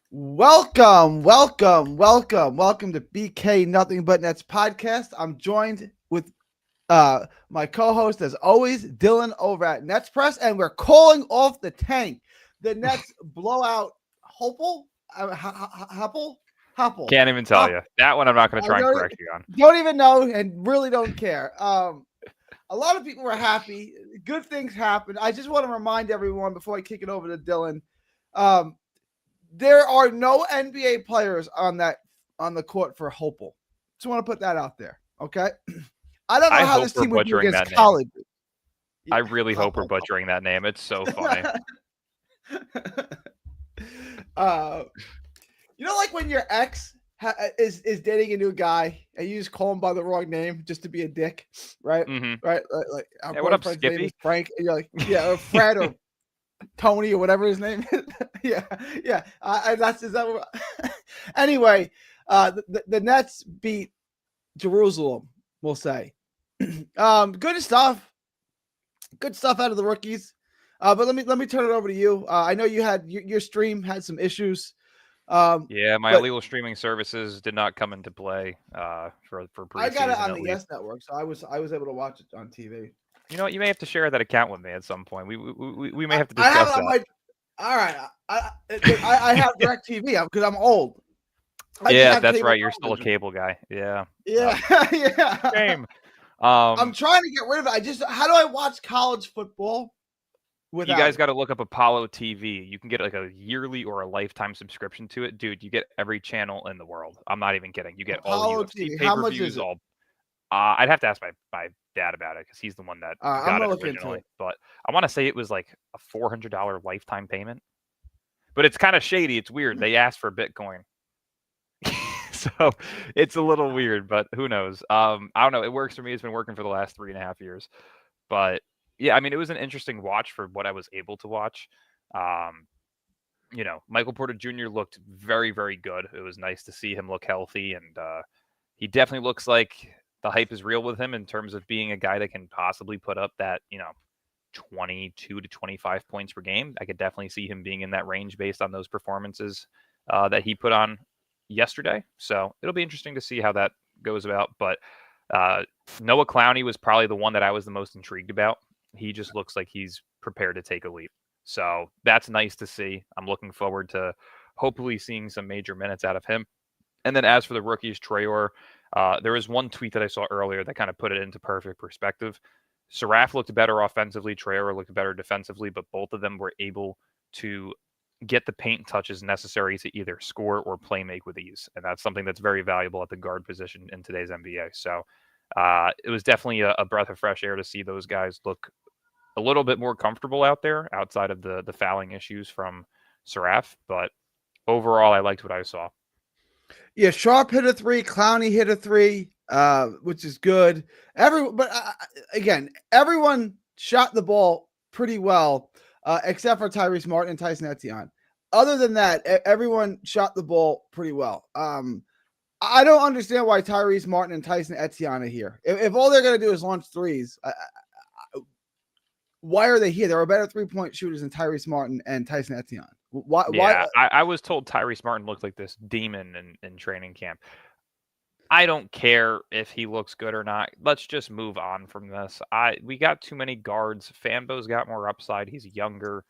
Welcome to BK Nothing But Nets podcast. I'm joined with my co-host, as always, Dylan over at Nets Press, and we're calling off the tank. The Nets blowout Hopple, Hopple. Can't even tell you. That one I'm not going to try and correct you on. Don't even know and really don't care. A lot of people were happy. Good things happened. I just want to remind everyone before I kick it over to Dylan. There are no NBA players on the court for Hopel. Just want to put that out there. Okay. I don't know how this team would do against college. I really hope we're butchering that name. It's so funny. Like when your ex is dating a new guy and you just call him by the wrong name just to be a dick, right? Mm-hmm. Right? Like hey, what up, Skippy? Frank. And you're like, yeah, or Fred or Tony or whatever his name is. yeah. Is that what... Anyway, the Nets beat Jerusalem, we'll say. Good stuff out of the rookies. But let me turn it over to you. I know you had your stream had some issues. My illegal streaming services did not come into play for preseason. I got it on the Yes Network, so I was able to watch it on TV. You know what? You may have to share that account with me at some point. We may have to discuss that. All right. I have DirecTV because I'm old. That's right. You're still a cable guy. Yeah. Yeah. Yeah. Shame. I'm trying to get rid of it. How do I watch college football? You guys got to look up Apollo TV. You can get like a yearly or a lifetime subscription to it. Dude, you get every channel in the world. I'm not even kidding. You get Apollo all UFC TV. pay-per-views. How much is it? I'd have to ask my dad about it because he's the one that got it originally. But I want to say it was like a $400 lifetime payment. But it's kind of shady. It's weird. They asked for Bitcoin. So it's a little weird, but who knows? I don't know. It works for me. It's been working for the last 3.5 years. But yeah, I mean, it was an interesting watch for what I was able to watch. Michael Porter Jr. looked very, very good. It was nice to see him look healthy, and he definitely looks like the hype is real with him in terms of being a guy that can possibly put up that, 22 to 25 points per game. I could definitely see him being in that range based on those performances that he put on yesterday. So it'll be interesting to see how that goes about. But Noah Clowney was probably the one that I was the most intrigued about. He just looks like he's prepared to take a leap. So that's nice to see. I'm looking forward to hopefully seeing some major minutes out of him. And then as for the rookies, Traore, there was one tweet that I saw earlier that kind of put it into perfect perspective. Saraf looked better offensively. Traore looked better defensively, but both of them were able to get the paint touches necessary to either score or play make with ease. And that's something that's very valuable at the guard position in today's NBA. So it was definitely a breath of fresh air to see those guys look a little bit more comfortable out there outside of the fouling issues from Saraf. But overall, I liked what I saw. Yeah, Sharp hit a 3, Clowney hit a 3, which is good. Again, everyone shot the ball pretty well, except for Tyrese Martin and Tyson Etienne. Other than that, everyone shot the ball pretty well. I don't understand why Tyrese Martin and Tyson Etienne are here. If all they're going to do is launch threes, why are they here? There are better 3-point shooters than Tyrese Martin and Tyson Etienne. Why? I was told Tyrese Martin looked like this demon in training camp. I don't care if he looks good or not. Let's just move on from this. We got too many guards. Fanbo's got more upside. He's younger.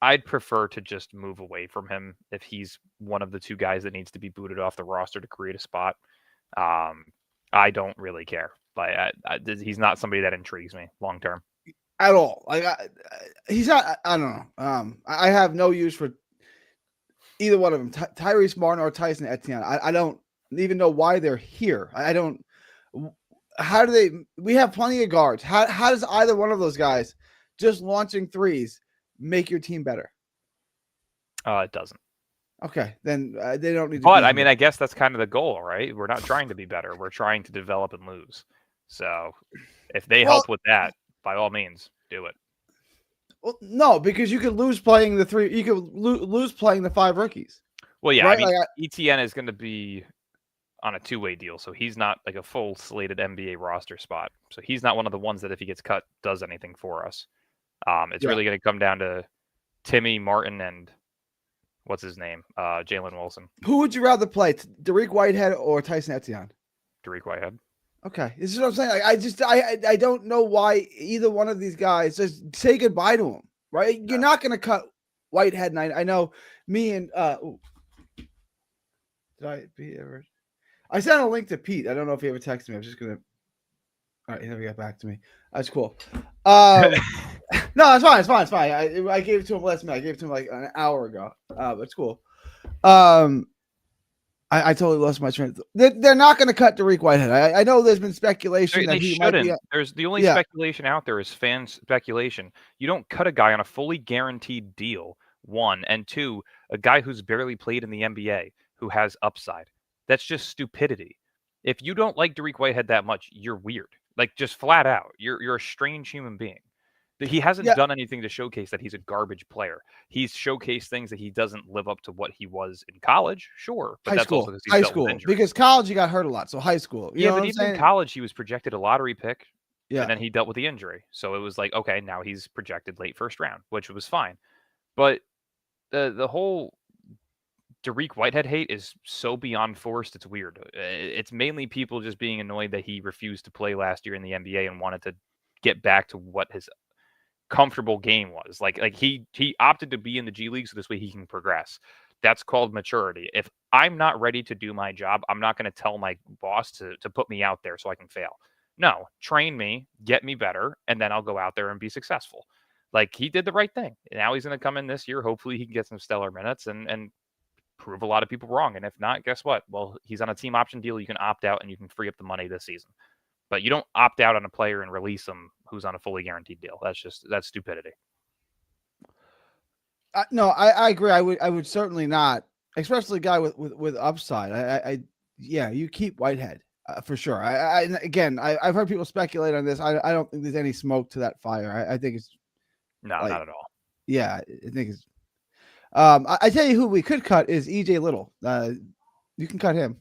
I'd prefer to just move away from him if he's one of the two guys that needs to be booted off the roster to create a spot. I don't really care. He's not somebody that intrigues me long term at all. He's not. I don't know. I have no use for either one of them, Tyrese Martin or Tyson Etienne. I don't even know why they're here. I don't. How do they? We have plenty of guards. How does either one of those guys just launching threes make your team better? It doesn't. Okay, then they don't need to. But I mean, I guess that's kind of the goal, right? We're not trying to be better. We're trying to develop and lose. So if they help with that, by all means, do it. Well, no, because you could lose playing the three. You could lose playing the 5 rookies. Well, yeah. Right? I mean, ETN is going to be on a 2-way deal, so he's not like a full slated NBA roster spot. So he's not one of the ones that if he gets cut does anything for us. It's really going to come down to Timmy, Martin, and what's his name? Jalen Wilson. Who would you rather play, Dariq Whitehead or Tyson Etienne? Dariq Whitehead. Okay, this is what I'm saying. Like, I don't know why either one of these guys just say goodbye to him. Right? You're not going to cut Whitehead, and I know me and I sent a link to Pete. I don't know if he ever texted me. I'm just gonna. All right, he never got back to me. That's cool. No, it's fine. It's fine. It's fine. I gave it to him last minute. I gave it to him like an hour ago. But it's cool. I totally lost my train. They're not going to cut Dariq Whitehead. I know there's been speculation that he shouldn't. might be. There's the only speculation out there is fan speculation. You don't cut a guy on a fully guaranteed deal. One and two, a guy who's barely played in the NBA who has upside. That's just stupidity. If you don't like Dariq Whitehead that much, you're weird. Like just flat out, you're a strange human being. He hasn't done anything to showcase that he's a garbage player. He's showcased things that he doesn't live up to what he was in college, sure. But that's also because he's dealt with injury. Because college, he got hurt a lot. So high school. You know but even in college, he was projected a lottery pick. Yeah. And then he dealt with the injury. So it was like, okay, now he's projected late first round, which was fine. But the whole Dariq Whitehead hate is so beyond forced, it's weird. It's mainly people just being annoyed that he refused to play last year in the NBA and wanted to get back to what his comfortable game was. Like he opted to be in the G League so this way he can progress. That's called maturity. If I'm not ready to do my job, I'm not going to tell my boss to put me out there so I can fail. No, train me, get me better, and then I'll go out there and be successful. Like he did the right thing. Now he's going to come in this year. Hopefully he can get some stellar minutes and prove a lot of people wrong. And if not, guess what? Well, he's on a team option deal. You can opt out and you can free up the money this season. But you don't opt out on a player and release him who's on a fully guaranteed deal. That's stupidity. No, I agree. I would certainly not, especially a guy with upside. Yeah, you keep Whitehead for sure. I've heard people speculate on this. I don't think there's any smoke to that fire. I think it's not at all. Yeah, I think it's. I tell you who we could cut is EJ Little. You can cut him.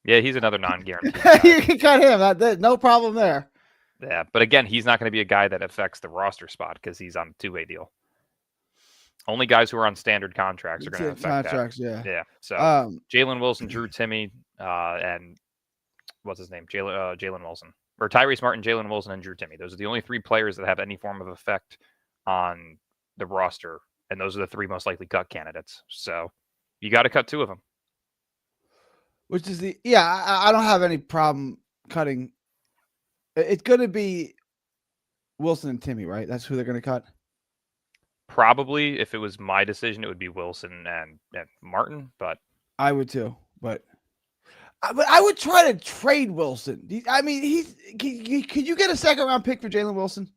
Yeah, he's another non-guaranteed. You can cut him. No problem there. Yeah, but again, he's not going to be a guy that affects the roster spot because he's on a two-way deal. Only guys who are on standard contracts are going to affect contracts. That. Yeah. So Jalen Wilson, Drew Timme, and what's his name? Jalen Wilson, or Tyrese Martin, Jalen Wilson, and Drew Timme. Those are the only three players that have any form of effect on the roster, and those are the three most likely cut candidates. So you got to cut two of them. Which is I don't have any problem cutting. It's going to be Wilson and Timme, right? That's who they're going to cut. Probably, if it was my decision, it would be Wilson and Martin. But I would too. But I would try to trade Wilson. I mean, could you get a second round pick for Jalen Wilson?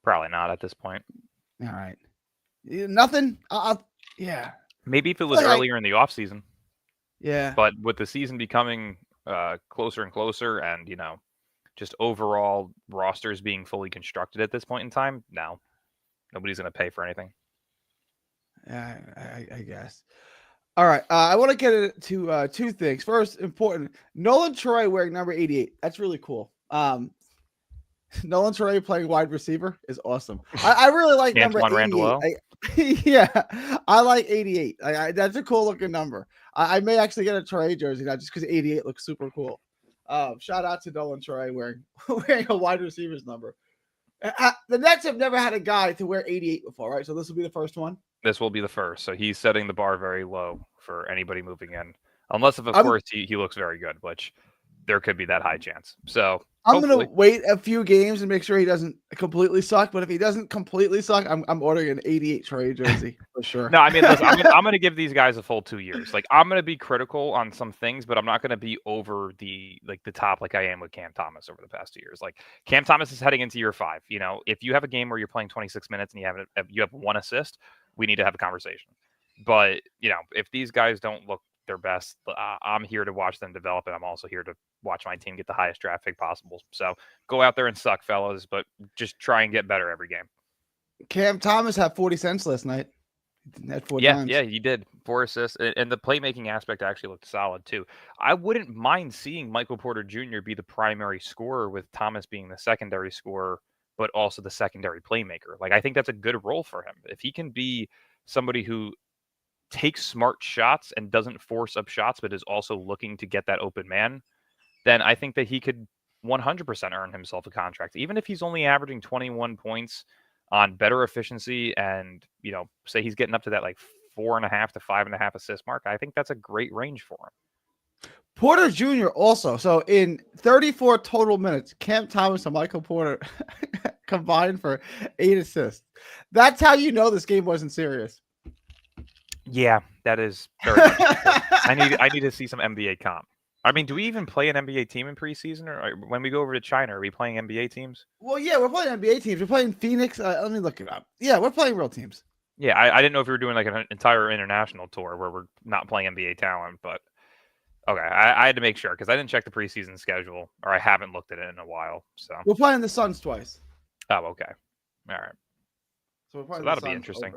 Probably not at this point. All right, nothing. Yeah. Maybe if it was earlier in the offseason. Yeah. But with the season becoming closer and closer, and just overall rosters being fully constructed at this point in time, no, nobody's going to pay for anything. Yeah, I guess. All right, I want to get into two things. First, important: Nolan Troy wearing number 88. That's really cool. Nolan Troy playing wide receiver is awesome. I really like number 88. Yeah, I like 88. That's a cool looking number. I may actually get a Troy jersey now just because 88 looks super cool. Shout out to Nolan Troy wearing a wide receiver's number. The Nets have never had a guy to wear 88 before, right? So this will be the first one. This will be the first. So he's setting the bar very low for anybody moving in, unless of course he looks very good, which there could be that high chance. So I'm going to wait a few games and make sure he doesn't completely suck. But if he doesn't completely suck, I'm ordering an 88 Troy jersey for sure. No, I mean, listen, I'm going to give these guys a full 2 years. Like, I'm going to be critical on some things, but I'm not going to be over the top like I am with Cam Thomas over the past 2 years. Like, Cam Thomas is heading into year 5. If you have a game where you're playing 26 minutes and you have one assist, we need to have a conversation. But if these guys don't look their best, I'm here to watch them develop, and I'm also here to watch my team get the highest draft pick possible. So go out there and suck, fellas, but just try and get better every game. Cam Thomas had 40 cents last night. Had 4 times. Yeah, he did. 4 assists, and the playmaking aspect actually looked solid too. I wouldn't mind seeing Michael Porter Jr. be the primary scorer with Thomas being the secondary scorer, but also the secondary playmaker. Like, I think that's a good role for him. If he can be somebody who takes smart shots and doesn't force up shots, but is also looking to get that open man, then I think that he could 100% earn himself a contract. Even if he's only averaging 21 points on better efficiency and, say he's getting up to that like 4.5 to 5.5 assist mark, I think that's a great range for him. Porter Jr. also. So in 34 total minutes, Cam Thomas and Michael Porter combined for 8 assists. That's how you know this game wasn't serious. Yeah, that is very much I need to see some NBA comp. I mean, do we even play an NBA team in preseason, or when we go over to China, are we playing NBA teams? Well, yeah, we're playing NBA teams. We're playing Phoenix. Let me look it up. Yeah, we're playing real teams. Yeah, I didn't know if we were doing like an entire international tour where we're not playing NBA talent, but okay, I had to make sure because I didn't check the preseason schedule, or I haven't looked at it in a while. So we're playing the Suns twice. Oh, okay, all right. So that'll be interesting.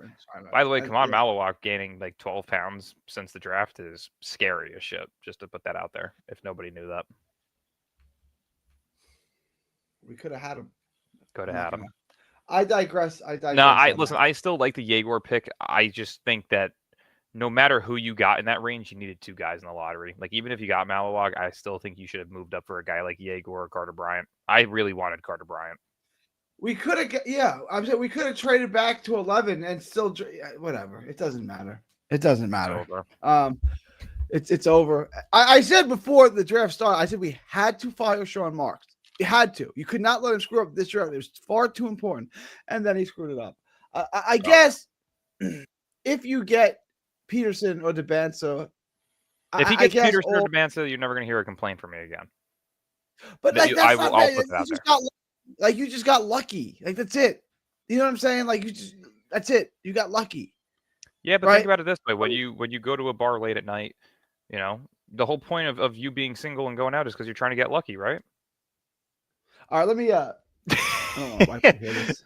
By the way, Kaman Malawak gaining like 12 pounds since the draft is scary as shit. Just to put that out there, if nobody knew that. We could have had him. Could have had him. I digress. No, listen. I still like the Jaguar pick. I just think that no matter who you got in that range, you needed 2 guys in the lottery. Like even if you got Malawak, I still think you should have moved up for a guy like Jaguar or Carter Bryant. I really wanted Carter Bryant. We could have, I'm saying we could have traded back to 11 and still, whatever. It doesn't matter. It doesn't matter. It's over. I said before the draft started, I said we had to fire Sean Marks. You had to. You could not let him screw up this draft. It was far too important. And then he screwed it up. I guess if you get Peterson or DeBanza. If he gets Peterson or DeBanza, you're never going to hear a complaint from me again. But like, that's not bad. You just got lucky. Like, that's it. You know what I'm saying? Like, that's it. You got lucky. Yeah, but think about it this way. When you go to a bar late at night, the whole point of you being single and going out is because you're trying to get lucky, right? All right, let me I don't know if I can hear this.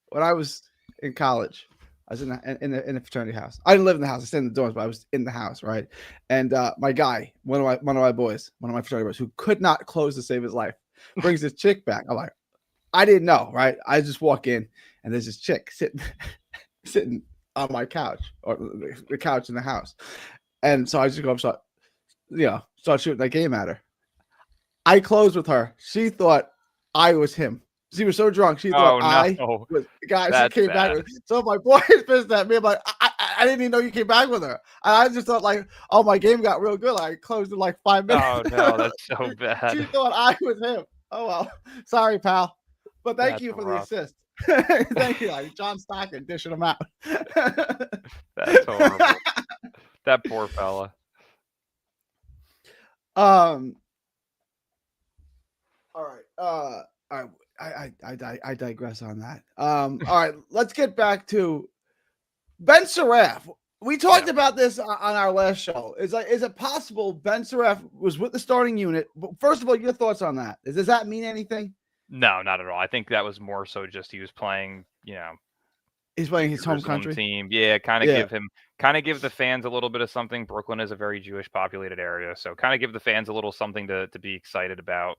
When I was in college, I was in a fraternity house. I didn't live in the house. I stayed in the dorms, but I was in the house, right? And my guy, one of my boys, one of my fraternity boys, who could not close to save his life, brings this chick back. I'm like, I didn't know, right? I just walk in and there's this chick sitting on my couch or the couch in the house. And so I just go up, start shooting that game at her. I closed with her. She thought I was him. She was so drunk. She thought I was the guy. She came back with. So my boy is pissed at me. I'm like, I didn't even know you came back with her. I just thought like, oh, my game got real good. I closed in like 5 minutes. Oh no, that's so bad. She thought I was him. Oh well, sorry, pal. But thank you for the assist. Thank you, like John Stockton dishing them out. That's horrible. That poor fella. All right. I digress on that. All right, let's get back to Ben Saraf. We talked about this on our last show. Is it possible Ben Saraf was with the starting unit? First of all, your thoughts on that? Does that mean anything? No, not at all. I think that was more so just he was playing, he's playing his home country team. Yeah, kind of give the fans a little bit of something. Brooklyn is a very Jewish populated area, so kind of give the fans a little something to be excited about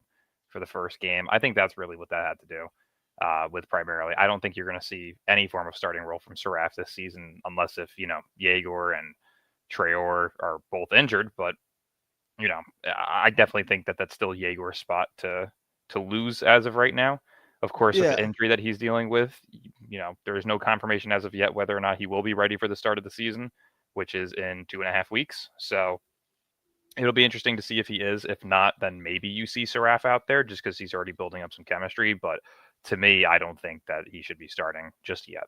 for the first game. I think that's really what that had to do with primarily. I don't think you're going to see any form of starting role from Saraf this season unless if, Jaguar and Traore are both injured. But, I definitely think that that's still Jaguar's spot to lose as of right now. Of course, with the injury that he's dealing with, there is no confirmation as of yet whether or not he will be ready for the start of the season, which is in 2.5 weeks. So it'll be interesting to see if he is. If not, then maybe you see Saraf out there just because he's already building up some chemistry. But to me, I don't think that he should be starting just yet.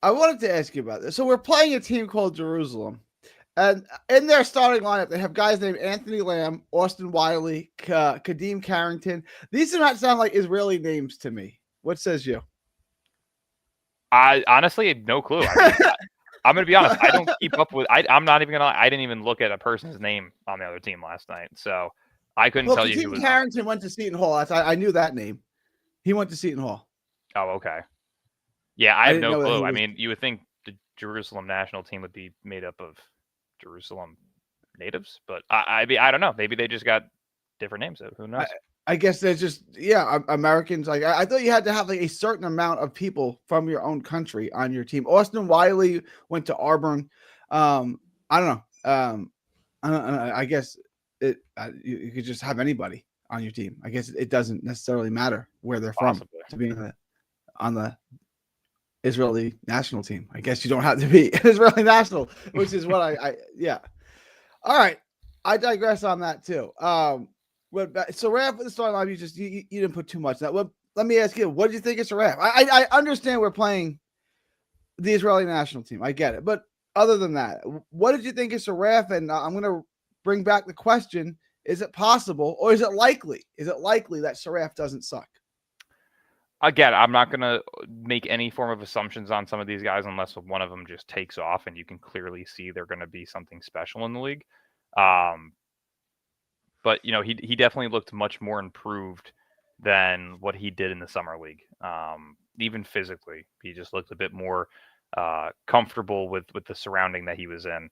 I wanted to ask you about this. So we're playing a team called Jerusalem. And in their starting lineup, they have guys named Anthony Lamb, Austin Wiley, Kadeem Carrington. These do not sound like Israeli names to me. What says you? I honestly had no clue. I mean, I'm going to be honest. I don't keep up with. I'm not even going to. I didn't even look at a person's name on the other team last night, so I couldn't tell you. Kadeem Carrington went to Seton Hall. I knew that name. He went to Seton Hall. Oh, okay. Yeah, I have no clue. I mean, you would think the Jerusalem national team would be made up of Jerusalem natives, but I don't know. Maybe they just got different names. Who knows? I guess there's just Americans. Like I thought you had to have like a certain amount of people from your own country on your team. Austin Wiley went to Auburn. I don't know. I guess you could just have anybody on your team. I guess it doesn't necessarily matter where they're from to be on the Israeli national team. I guess you don't have to be Israeli national, which is what I yeah. All right, I digress on that too. So Raph with the starting line, you didn't put too much. Now, let me ask you, what do you think it's a Raph? I understand we're playing the Israeli national team. I get it, but other than that, what did you think it's a Raph? And I'm going to bring back the question: is it possible, or is it likely? Is it likely that Saraf doesn't suck? Again, I'm not going to make any form of assumptions on some of these guys unless one of them just takes off and you can clearly see they're going to be something special in the league. But he definitely looked much more improved than what he did in the summer league. Even physically, he just looked a bit more comfortable with the surrounding that he was in.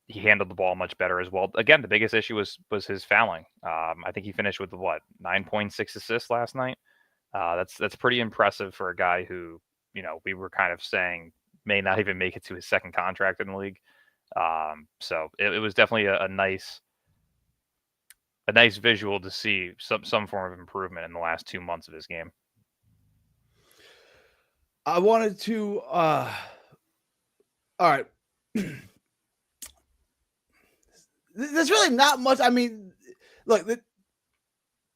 He handled the ball much better as well. Again, the biggest issue was his fouling. I think he finished with 9.6 assists last night. That's pretty impressive for a guy who, we were kind of saying may not even make it to his second contract in the league. So it was definitely a nice visual to see some form of improvement in the last 2 months of his game. I wanted to all right. There's really not much. I mean, look,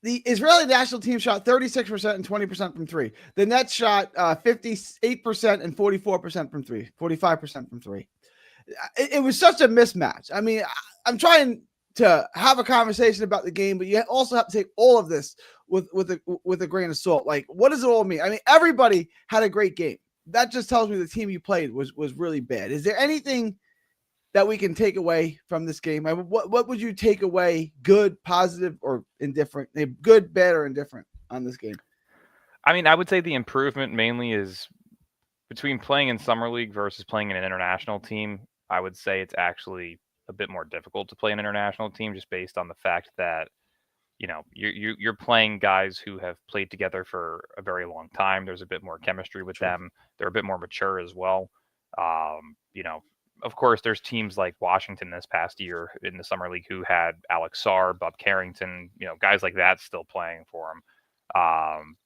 the Israeli national team shot 36% and 20% from three. The Nets shot 58% and 44% from three, 45% from three. It was such a mismatch. I mean, I'm trying to have a conversation about the game, but you also have to take all of this with a grain of salt. Like, what does it all mean? I mean, everybody had a great game. That just tells me the team you played was really bad. Is there anything that we can take away from this game? I mean, what would you take away, good, positive, or indifferent? Good, bad, or indifferent on this game? I mean, I would say the improvement mainly is between playing in Summer League versus playing in an international team. I would say it's actually a bit more difficult to play an international team just based on the fact that, you're playing guys who have played together for a very long time. There's a bit more chemistry with them. They're a bit more mature as well. Of course, there's teams like Washington this past year in the Summer League who had Alex Sarr, Bob Carrington, guys like that still playing for them.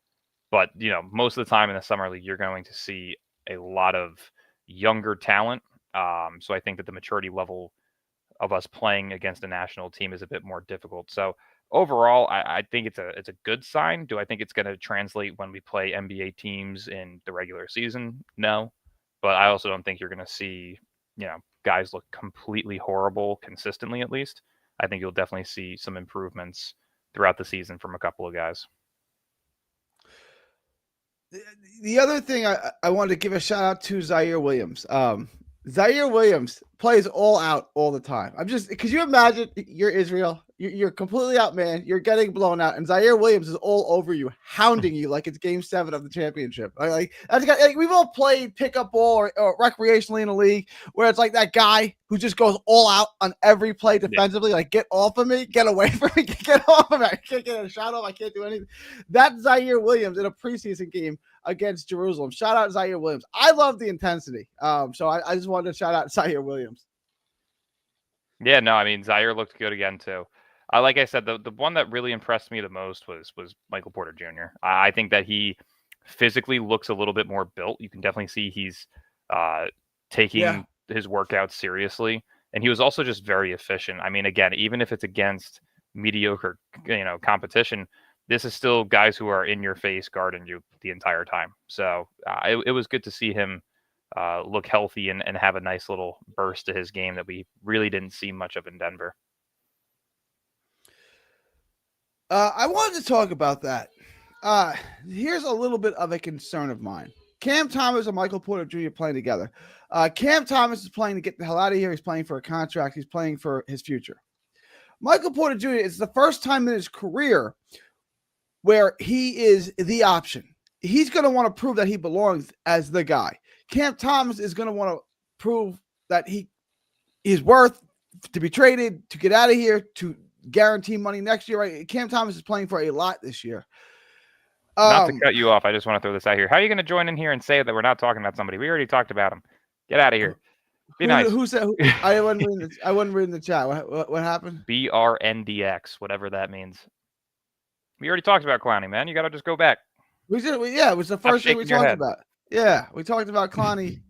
But, most of the time in the Summer League, you're going to see a lot of younger talent. So I think that the maturity level of us playing against a national team is a bit more difficult. So overall, I think it's a good sign. Do I think it's going to translate when we play NBA teams in the regular season? No. But I also don't think you're going to see guys look completely horrible consistently, at least. I think you'll definitely see some improvements throughout the season from a couple of guys. The other thing I wanted to give a shout out to Zaire Williams. Zaire Williams plays all out all the time. Could you imagine you're Israel? You're completely out, man. You're getting blown out, and Zaire Williams is all over you, hounding you like it's Game 7 of the championship. Like we've all played pickup ball or recreationally in the league, where it's like that guy who just goes all out on every play defensively. Like, get off of me, get away from me, get off of me. I can't get a shot off. I can't do anything. That's Zaire Williams in a preseason game against Jerusalem. Shout out Zaire Williams. I love the intensity. So I just wanted to shout out Zaire Williams. Yeah, no, I mean, Zaire looked good again too. Like I said, the one that really impressed me the most was Michael Porter Jr. I think that he physically looks a little bit more built. You can definitely see he's taking his workouts seriously, and he was also just very efficient. I mean, again, even if it's against mediocre, competition, this is still guys who are in your face guarding you the entire time. So it was good to see him look healthy and have a nice little burst to his game that we really didn't see much of in Denver. I wanted to talk about that. Here's a little bit of a concern of mine. Cam Thomas and Michael Porter Jr. playing together. Cam Thomas is playing to get the hell out of here. He's playing for a contract. He's playing for his future. Michael Porter Jr. is the first time in his career where he is the option. He's going to want to prove that he belongs as the guy. Cam Thomas is going to want to prove that he is worth to be traded, to get out of here, to guarantee money next year, right? Cam Thomas is playing for a lot this year. Not to cut you off, I just want to throw this out here. How are you going to join in here and say that we're not talking about somebody? We already talked about him. Get out of here. Be nice. Who said? I wasn't reading the chat. What happened? BRNDX, whatever that means. We already talked about Clowney, man. You got to just go back. Yeah, it was the first thing we talked about. Yeah, we talked about Clowney.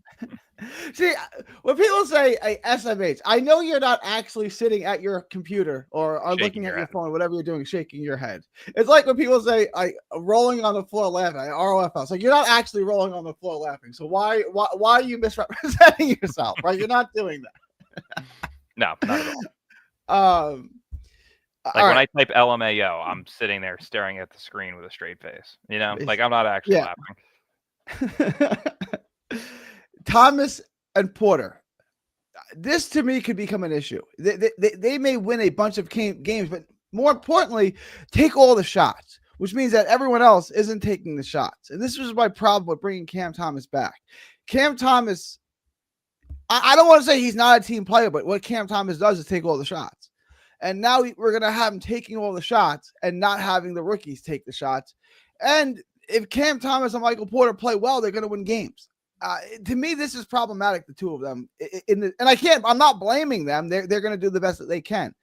See, when people say SMH, I know you're not actually sitting at your computer or are looking at your phone, whatever you're doing, shaking your head. It's like when people say rolling on the floor laughing, ROFL. It's like you're not actually rolling on the floor laughing. So why are you misrepresenting yourself? Right? You're not doing that. No, not at all. When I type LMAO, I'm sitting there staring at the screen with a straight face. You know, like I'm not actually laughing. Thomas and Porter. This to me could become an issue. They may win a bunch of games, but more importantly, take all the shots, which means that everyone else isn't taking the shots. And this was my problem with bringing Cam Thomas back. Cam Thomas, I don't want to say he's not a team player, but what Cam Thomas does is take all the shots. And now we're going to have him taking all the shots and not having the rookies take the shots. And if Cam Thomas and Michael Porter play well, they're going to win games. To me, this is problematic, the two of them. I'm not blaming them. They're going to do the best that they can.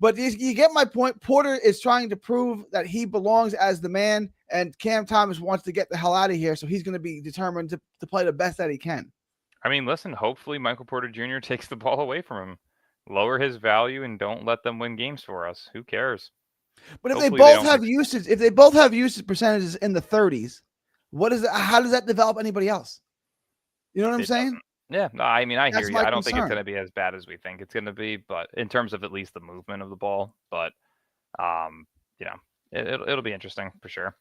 But you get my point. Porter is trying to prove that he belongs as the man, and Cam Thomas wants to get the hell out of here, so he's going to be determined to play the best that he can. I mean, listen, hopefully Michael Porter Jr. takes the ball away from him. Lower his value and don't let them win games for us. Who cares? But if they both have usage percentages in the 30s, how does that develop anybody else? You know what I'm saying? Yeah, no, I mean, I hear you. I don't think it's going to be as bad as we think it's going to be, but in terms of at least the movement of the ball, but it'll be interesting for sure.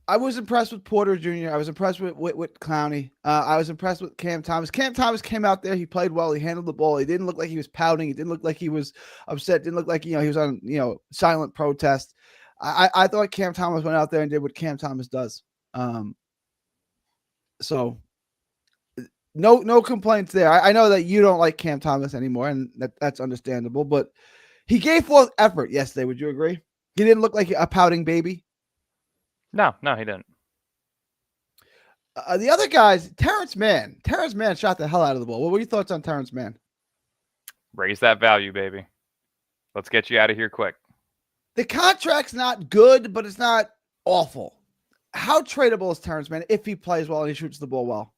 I was impressed with Porter Jr. I was impressed with Clowney. I was impressed with Cam Thomas. Cam Thomas came out there. He played well. He handled the ball. He didn't look like he was pouting. He didn't look like he was upset. Didn't look like he was on silent protest. I thought Cam Thomas went out there and did what Cam Thomas does. So no complaints there. I know that you don't like Cam Thomas anymore, and that's understandable. But he gave full effort yesterday. Would you agree? He didn't look like a pouting baby. No, he didn't. The other guys, Terrence Mann shot the hell out of the ball. What were your thoughts on Terrence Mann? Raise that value, baby. Let's get you out of here quick. The contract's not good, but it's not awful. How tradable is Terrence Mann if he plays well and he shoots the ball well?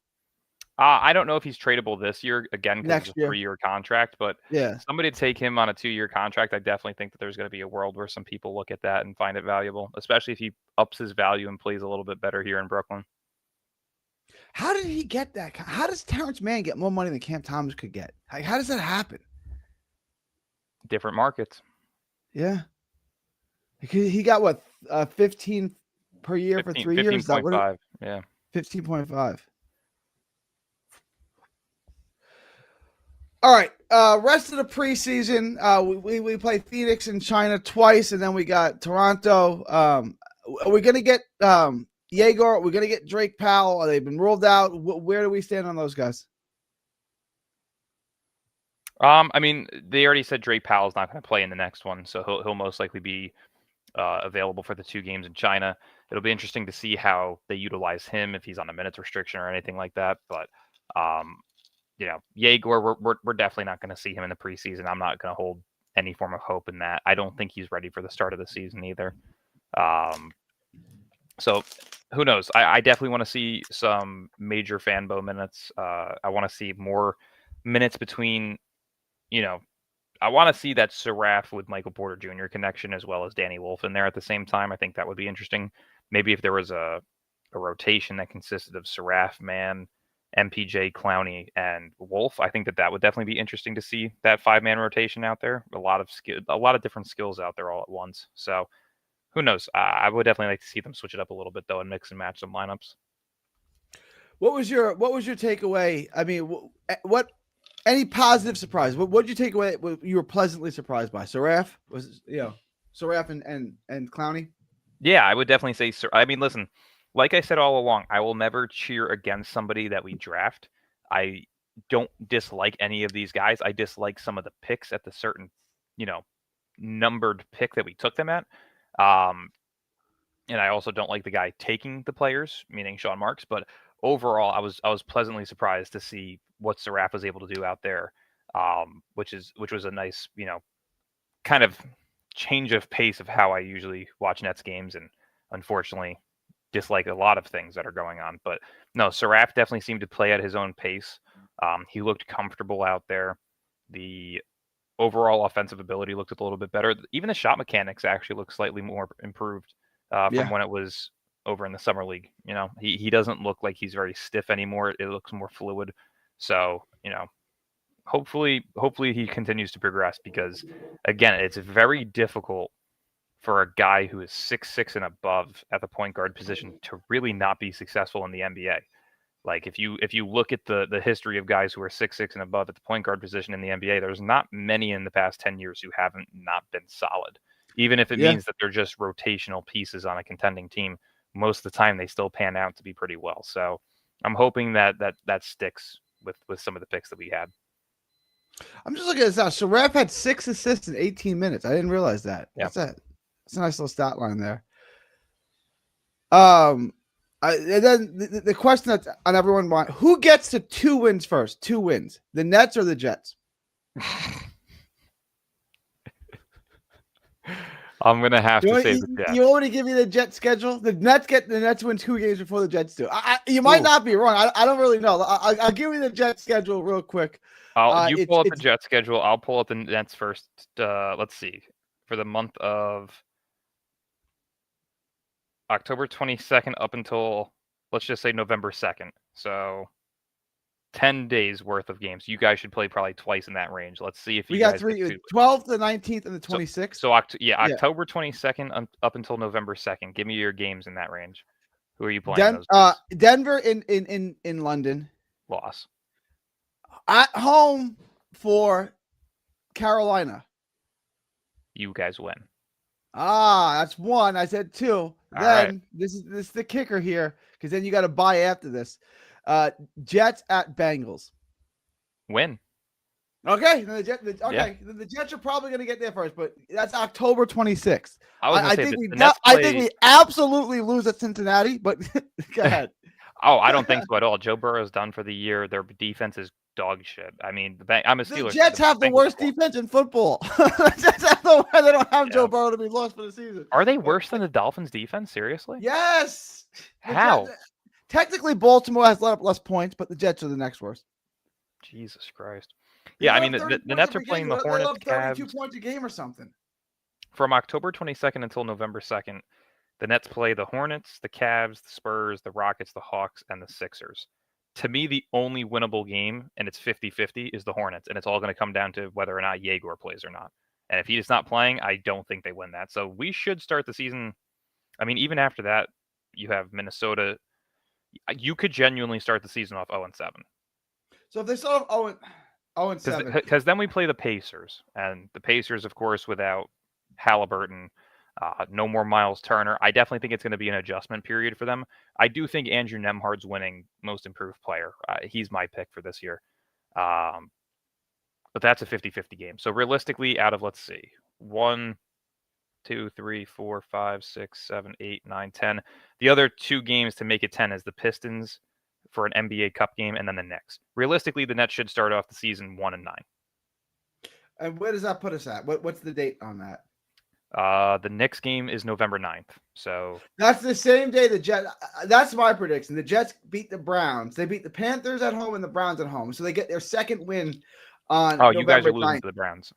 I don't know if he's tradable this year, again, because it's a 3-year contract, but somebody take him on a 2-year contract. I definitely think that there's going to be a world where some people look at that and find it valuable, especially if he ups his value and plays a little bit better here in Brooklyn. How did he get that? How does Terrence Mann get more money than Cam Thomas could get? How does that happen? Different markets. Yeah. He got what, 15 per year for 3 years? 15.5. Yeah. 15.5. All right. Rest of the preseason, we play Phoenix and China twice, and then we got Toronto. Are we going to get Yegor? We're going to get Drake Powell. They've been ruled out. Where do we stand on those guys? I mean, they already said Drake Powell's not going to play in the next one, so he'll most likely be available for the 2 games in China. It'll be interesting to see how they utilize him, if he's on a minutes restriction or anything like that. But Yegor, we're definitely not going to see him in the preseason. I'm not going to hold any form of hope in that. I don't think he's ready for the start of the season either. So who knows? I definitely want to see some major Fanbo minutes. I want to see more minutes between, I want to see that Saraf with Michael Porter Jr. connection as well as Danny Wolf in there at the same time. I think that would be interesting. Maybe if there was a rotation that consisted of Saraf, Mann, MPJ, Clowney, and Wolf, I think that would definitely be interesting to see that 5-man rotation out there. A lot of different skills out there all at once. So who knows? I would definitely like to see them switch it up a little bit though and mix and match some lineups. What was your takeaway? I mean, any positive surprise? What did you take away? You were pleasantly surprised by Saraf? Saraf and Clowney? Yeah, I would definitely say. I mean, listen. Like I said all along, I will never cheer against somebody that we draft. I don't dislike any of these guys. I dislike some of the picks at the certain, numbered pick that we took them at. And I also don't like the guy taking the players, meaning Sean Marks. But overall, I was pleasantly surprised to see what Seraph was able to do out there, which was a nice, kind of change of pace of how I usually watch Nets games, and unfortunately dislike a lot of things that are going on. But no, Seraph definitely seemed to play at his own pace. He looked comfortable out there. The overall offensive ability looked a little bit better. Even the shot mechanics actually look slightly more improved from when it was over in the summer league. He doesn't look like he's very stiff anymore. It looks more fluid. So, hopefully he continues to progress, because again, it's very difficult for a guy who is 6'6" and above at the point guard position to really not be successful in the NBA. Like if you look at the history of guys who are 6'6" and above at the point guard position in the NBA, there's not many in the past 10 years who haven't not been solid. Even if it means that they're just rotational pieces on a contending team, most of the time they still pan out to be pretty well. So I'm hoping that sticks with some of the picks that we had. I'm just looking at this now. Seraph had 6 assists in 18 minutes. I didn't realize that. Yeah. That's a nice little stat line there. And then the question that's on everyone wants: who gets to 2 wins first? 2 wins, the Nets or the Jets? I'm gonna have to say the Jets. You want me to give you the Jets schedule? The Nets win 2 games before the Jets do. You might not be wrong. I don't really know. I'll give you the Jets schedule real quick. You pull up the Jets schedule. I'll pull up the Nets first. Let's see. For the month of October 22nd up until, let's just say, November 2nd. So 10 days worth of games. You guys should play probably twice in that range. Let's see if we got 3, 12th, the 19th, and the 26th. So October 22nd up until November 2nd. Give me your games in that range. Who are you playing? Denver in London. Loss. At home for Carolina. You guys win. That's 1. I said 2. All then right. This is the kicker here, because then you got to buy after this. Jets at Bengals. Win. Okay. The Jets are probably going to get there first, but that's October 26th. I think we absolutely lose at Cincinnati, but go ahead. I don't think so at all. Joe Burrow's done for the year. Their defense is dog shit. I mean, I'm a Steelers. The Jets have the worst defense in football. That's why they don't have Joe Burrow to be lost for the season. Are they worse than the Dolphins' defense? Seriously? Yes. How? Technically, Baltimore has let up less points, but the Jets are the next worst. Jesus Christ. Yeah, I mean, the Nets are playing the Hornets, Cavs. 32 points a game or something. From October 22nd until November 2nd, the Nets play the Hornets, the Cavs, the Spurs, the Rockets, the Hawks, and the Sixers. To me, the only winnable game, and it's 50-50, is the Hornets, and it's all going to come down to whether or not Jaeger plays or not. And if he's not playing, I don't think they win that. So we should start the season. I mean, even after that, you have Minnesota. You could genuinely start the season off 0-7. So if they start off 0-7, because then we play the Pacers, and the Pacers, of course, without Halliburton, no more Miles Turner. I definitely think it's going to be an adjustment period for them. I do think Andrew Nemhard's winning Most Improved Player. He's my pick for this year. But that's a 50-50 game. So realistically, out of, let's see, 1, 2, 3, 4, 5, 6, 7, 8, 9, 10. The other 2 games to make it 10 is the Pistons for an NBA Cup game, and then the Knicks. Realistically, the Nets should start off the season 1-9. And where does that put us at? What's the date on that? The Knicks game is November 9th. So that's the same day the Jets. That's my prediction. The Jets beat the Browns. They beat the Panthers at home and the Browns at home. So they get their second win on November you guys are losing 9th. to the Browns.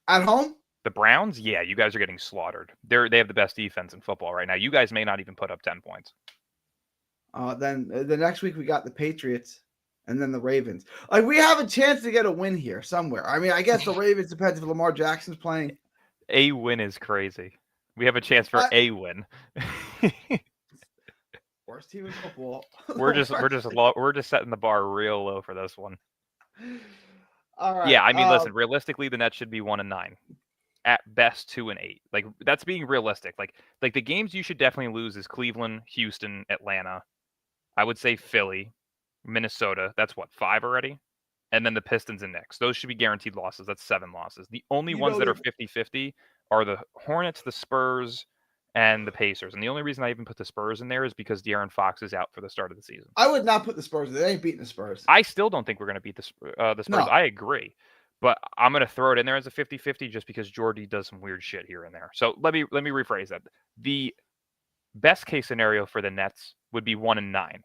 At home? The Browns? Yeah, you guys are getting slaughtered. They have the best defense in football right now. You guys may not even put up 10 points. Then the next week we got the Patriots and then the Ravens. Like, we have a chance to get a win here somewhere. I mean, I guess the Ravens depends if Lamar Jackson's playing. A win is crazy. We have a chance for a win. Worst team in football. We're just setting the bar real low for this one. All right. Yeah, I mean, listen. Realistically, the Nets should be 1-9, at best 2-8. Like, that's being realistic. Like the games you should definitely lose is Cleveland, Houston, Atlanta. I would say Philly, Minnesota. That's what, 5 already, and then the Pistons and Knicks. Those should be guaranteed losses. That's 7 losses. The only You ones know that are that 50-50 are the Hornets, the Spurs, and the Pacers. And the only reason I even put the Spurs in there is because De'Aaron Fox is out for the start of the season. I would not put the Spurs. They ain't beating the Spurs. I still don't think we're going to beat the Spurs. No. I agree. But I'm going to throw it in there as a 50-50 just because Jordy does some weird shit here and there. So let me rephrase that. The best case scenario for the Nets would be 1-9.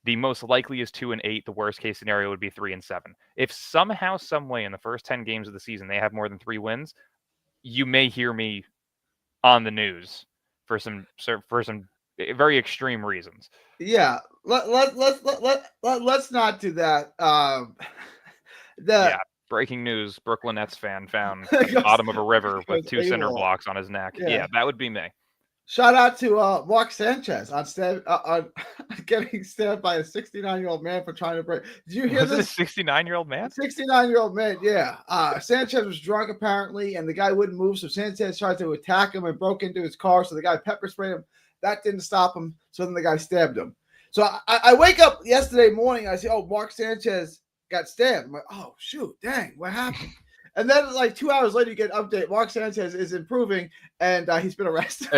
The most likely is 2-8. The worst case scenario would be 3-7. If somehow, some way in the first 10 games of the season they have more than 3 wins, you may hear me on the news for some very extreme reasons. Yeah, let's not do that. Yeah, breaking news: Brooklyn Nets fan found at the bottom of a river with 2 cinder blocks on his neck. Yeah, that would be me. Shout out to Mark Sanchez on getting stabbed by a 69-year-old man for trying to break. Did you hear this? Was it a 69-year-old man? 69-year-old man, yeah. Sanchez was drunk apparently, and the guy wouldn't move, so Sanchez tried to attack him and broke into his car. So the guy pepper sprayed him. That didn't stop him. So then the guy stabbed him. So I wake up yesterday morning. I see, Mark Sanchez got stabbed. I'm like, oh shoot, dang, what happened? And then, like 2 hours later, you get an update. Mark Sanchez is improving, and he's been arrested.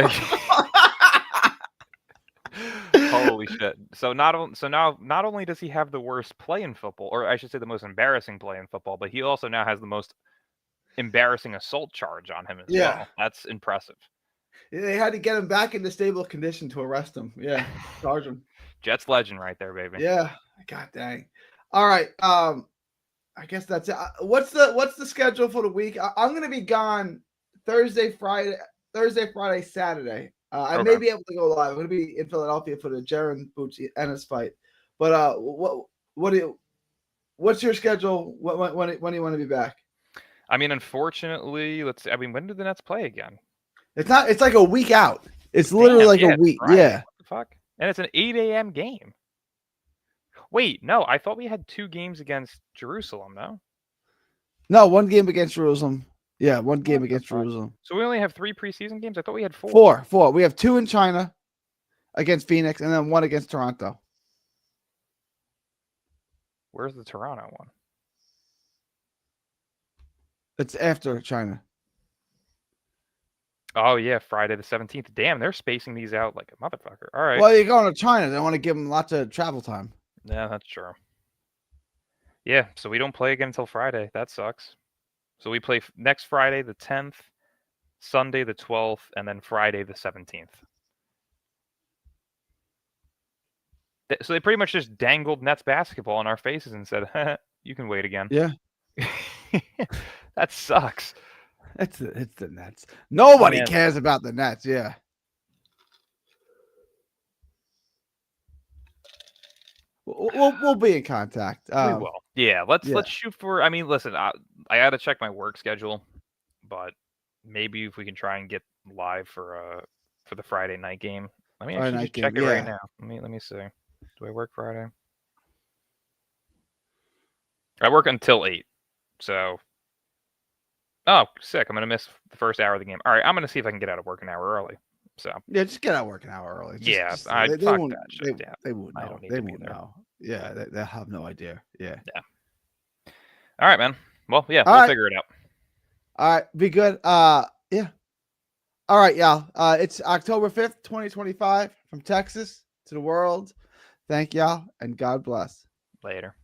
Holy shit! So now not only does he have the worst play in football, or I should say the most embarrassing play in football, but he also now has the most embarrassing assault charge on him as well. That's impressive. They had to get him back into stable condition to arrest him. Yeah, charge him. Jets legend right there, baby. Yeah. God dang. All right. I guess that's it. What's the schedule for the week? I'm going to be gone Thursday, Friday, Saturday. I may be able to go live. I'm going to be in Philadelphia for the Jaron Boots Ennis fight. But what's your schedule? When do you want to be back? I mean, unfortunately, when did the Nets play again? It's not. It's like a week out. It's literally like a week. Friday. Yeah. What the fuck? And it's an 8 a.m. game. Wait, no, I thought we had 2 games against Jerusalem, no? No, 1 game against Jerusalem. Yeah, 1 game against Jerusalem. So we only have 3 preseason games? I thought we had 4. 4. We have 2 in China against Phoenix, and then 1 against Toronto. Where's the Toronto one? It's after China. Oh, yeah, Friday the 17th. Damn, they're spacing these out like a motherfucker. All right. Well, you're going to China. They want to give them lots of travel time. Yeah, that's true. Yeah, so we don't play again until Friday. That sucks. So we play next Friday the 10th, Sunday the 12th, and then Friday the 17th. So they pretty much just dangled Nets basketball in our faces and said, you can wait again. Yeah. That sucks. It's the Nets. Nobody cares about the Nets. Yeah. We'll be in contact. We will. Yeah, let's shoot for. I mean, listen, I got to check my work schedule, but maybe if we can try and get live for the Friday night game. Let me actually just check it right now. Let me see. Do I work Friday? I work until 8. So, sick! I'm gonna miss the first hour of the game. All right, I'm gonna see if I can get out of work an hour early. So yeah, just get out of work an hour early. They won't know. They won't know. Yeah, they'll have no idea. Yeah. All right, man. Well, yeah, we'll figure it out. All right, be good. Yeah. All right, y'all. It's October 5th, 2025, from Texas to the world. Thank y'all, and God bless. Later.